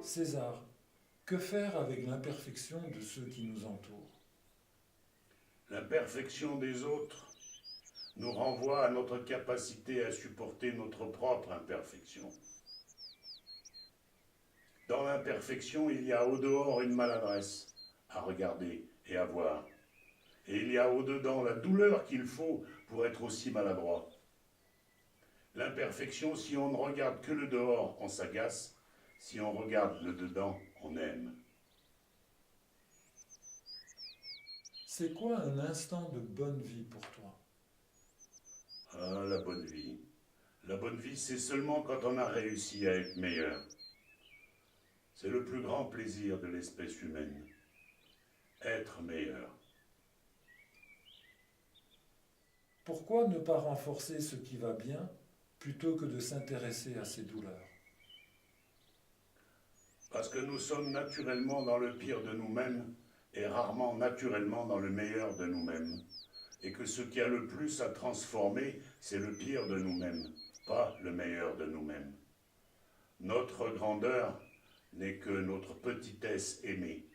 César, que faire avec l'imperfection de ceux qui nous entourent? L'imperfection des autres nous renvoie à notre capacité à supporter notre propre imperfection. Dans l'imperfection, il y a au dehors une maladresse à regarder et à voir. Et il y a au dedans la douleur qu'il faut pour être aussi maladroit. L'imperfection, si on ne regarde que le dehors, on s'agace. Si on regarde le dedans, on aime. C'est quoi un instant de bonne vie pour toi? Ah, la bonne vie. La bonne vie, c'est seulement quand on a réussi à être meilleur. C'est le plus grand plaisir de l'espèce humaine. Être meilleur. Pourquoi ne pas renforcer ce qui va bien plutôt que de s'intéresser à ses douleurs? Parce que nous sommes naturellement dans le pire de nous-mêmes et rarement naturellement dans le meilleur de nous-mêmes. Et que ce qui a le plus à transformer, c'est le pire de nous-mêmes, pas le meilleur de nous-mêmes. Notre grandeur n'est que notre petitesse aimée.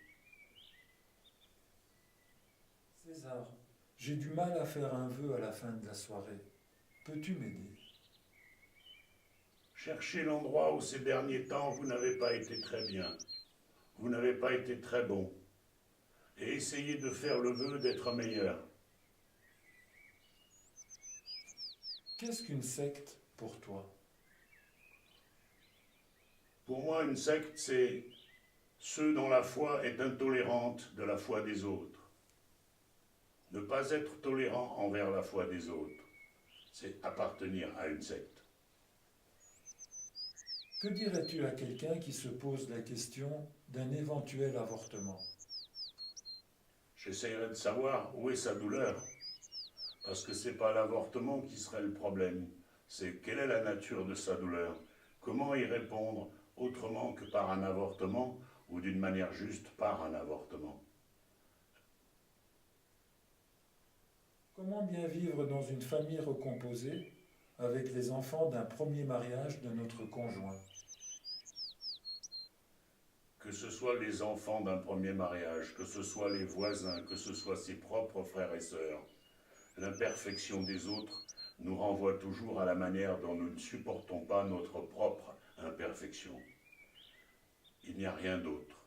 César, j'ai du mal à faire un vœu à la fin de la soirée. Peux-tu m'aider? Cherchez l'endroit où ces derniers temps vous n'avez pas été très bien, vous n'avez pas été très bon, et essayez de faire le vœu d'être meilleur. Qu'est-ce qu'une secte pour toi? Pour moi, une secte, c'est ceux dont la foi est intolérante de la foi des autres. Ne pas être tolérant envers la foi des autres, c'est appartenir à une secte. Que dirais-tu à quelqu'un qui se pose la question d'un éventuel avortement? J'essaierai de savoir où est sa douleur, parce que ce n'est pas l'avortement qui serait le problème, c'est quelle est la nature de sa douleur, comment y répondre autrement que par un avortement ou d'une manière juste par un avortement. Comment bien vivre dans une famille recomposée avec les enfants d'un premier mariage de notre conjoint? Que ce soit les enfants d'un premier mariage, que ce soit les voisins, que ce soit ses propres frères et sœurs, l'imperfection des autres nous renvoie toujours à la manière dont nous ne supportons pas notre propre imperfection. Il n'y a rien d'autre.